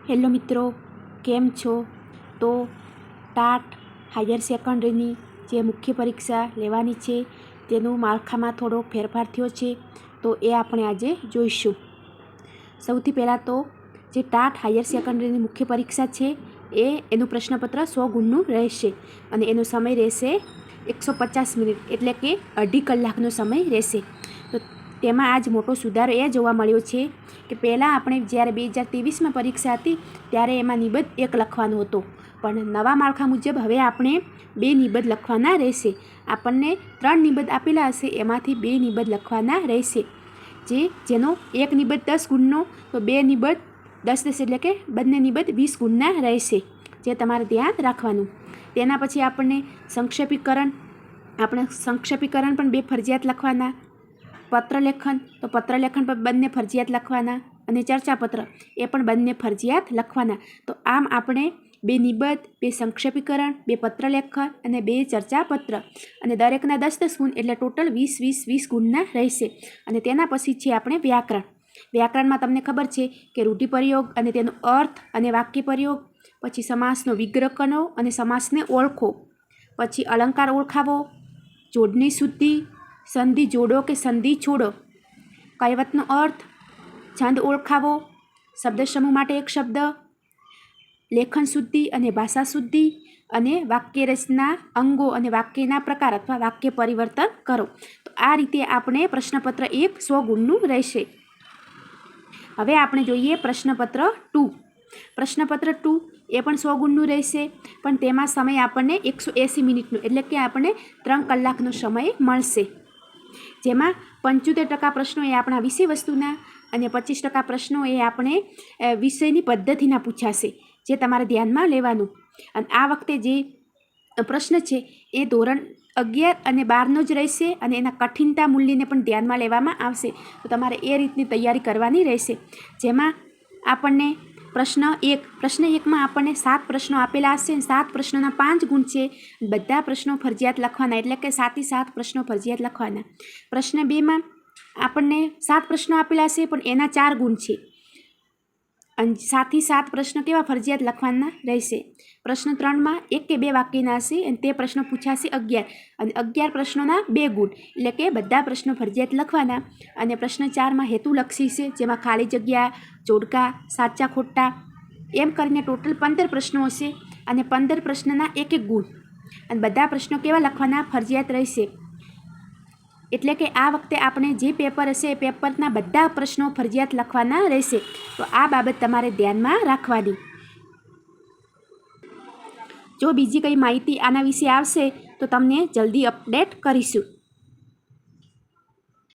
Hello મિત્રો, કેમ છો? તો ટાટ હાયર સેકન્ડરીની જે મુખ્ય પરીક્ષા લેવાની છે તેનું માળખામાં થોડો ફેરફાર થયો છે, તો એ આપણે આજે જોઈશું. સૌથી પહેલાં તો જે ટાટ હાયર સેકન્ડરીની મુખ્ય પરીક્ષા છે એનું પ્રશ્નપત્ર 100 ગુણનું રહેશે અને એનો સમય રહેશે 150 મિનિટ, એટલે કે અઢી કલાકનો સમય રહેશે. તો તેમાં આજ મોટો સુધારો એ જોવા મળ્યો છે કે પહેલાં આપણે જ્યારે 2023માં પરીક્ષા હતી ત્યારે એમાં નિબંધ 1 લખવાનો હતો, પણ નવા માળખા મુજબ હવે આપણે 2 નિબંધ લખવાના રહેશે. આપણને 3 નિબંધ આપેલા હશે, એમાંથી 2 નિબંધ લખવાના રહેશે. જેનો એક નિબંધ 10 ગુણનો, તો 2 નિબંધ 10-10, એટલે કે બંને નિબંધ 20 ગુણના રહેશે, જે તમારે ધ્યાન રાખવાનું. તેના પછી આપણને સંક્ષેપીકરણ પણ 2 ફરજિયાત લખવાના. પત્રલેખન, તો પત્રલેખન પણ બંને ફરજિયાત લખવાના, અને ચર્ચાપત્ર એ પણ બંને ફરજિયાત લખવાના. તો આમ આપણે 2 નિબંધ, 2 સંક્ષેપીકરણ, 2 પત્રલેખન અને 2 ચર્ચાપત્ર, અને દરેકના 10-10 ગુણ, એટલે ટોટલ 20 ગુણના રહેશે. અને તેના પછી છે આપણે વ્યાકરણ. વ્યાકરણમાં તમને ખબર છે કે રૂઢિપ્રયોગ અને તેનો અર્થ અને વાક્ય પ્રયોગ, પછી સમાસનો વિગ્રહ કરો અને સમાસને ઓળખો, પછી અલંકાર ઓળખાવો, જોડણી શુદ્ધિ, સંધિ જોડો કે સંધિ છોડો, કહેવતનો અર્થ, છંદ ઓળખાવો, શબ્દ સમૂહ માટે એક શબ્દ, લેખન શુદ્ધિ અને ભાષા શુદ્ધિ, અને વાક્ય રચના અંગો અને વાક્યના પ્રકાર અથવા વાક્ય પરિવર્તન કરો. તો આ રીતે આપણે પ્રશ્નપત્ર 1 100 ગુણનું રહેશે. હવે આપણે જોઈએ પ્રશ્નપત્ર 2. પ્રશ્નપત્ર 2 એ પણ 100 ગુણનું રહેશે, પણ તેમાં સમય આપણને 180 મિનિટનો, એટલે કે આપણને 3 કલાકનો સમય મળશે. જેમાં 75% પ્રશ્નો એ આપણા વિષય વસ્તુના અને 25% પ્રશ્નો એ આપણે વિષયની પદ્ધતિના પૂછાશે, જે તમારે ધ્યાનમાં લેવાનું. અને આ વખતે જે પ્રશ્ન છે એ ધોરણ 11 અને 12નો જ રહેશે, અને એના કઠિનતા મૂલ્યને પણ ધ્યાનમાં લેવામાં આવશે. તો તમારે એ રીતની તૈયારી કરવાની રહેશે. જેમાં આપણને પ્રશ્ન 1માં આપણને 7 પ્રશ્નો આપેલા હશે, 7 પ્રશ્નોના 5 ગુણ છે. બધા પ્રશ્નો ફરજિયાત લખવાના, એટલે કે 7 પ્રશ્નો ફરજિયાત લખવાના. પ્રશ્ન 2માં આપણને 7 પ્રશ્નો આપેલા હશે, પણ એના 4 ગુણ છે, અને 7 પ્રશ્નો કેવા ફરજિયાત લખવાના રહેશે. પ્રશ્ન 3માં 1 કે 2 વાક્યના હશે, અને તે પ્રશ્નો પૂછાશે 11, અને 11 પ્રશ્નોના 2 ગુણ, એટલે કે બધા પ્રશ્નો ફરજિયાત લખવાના. અને પ્રશ્ન 4માં હેતુલક્ષી છે, જેમાં ખાલી જગ્યા, જોડકા, સાચા ખોટા એમ કરીને ટોટલ 15 પ્રશ્નો હશે, અને 15 પ્રશ્નના 1 ગુણ, અને બધા પ્રશ્નો કેવા લખવાના ફરજિયાત રહેશે. એટલે કે આ વખતે આપણે જે પેપર હશે એ પેપરના બધા પ્રશ્નો ફરજિયાત લખવાના રહેશે. તો આ બાબત તમારે ધ્યાનમાં રાખવાની. જો બીજી કંઈ માહિતી આના વિશે આવશે તો તમને જલ્દી અપડેટ કરીશું.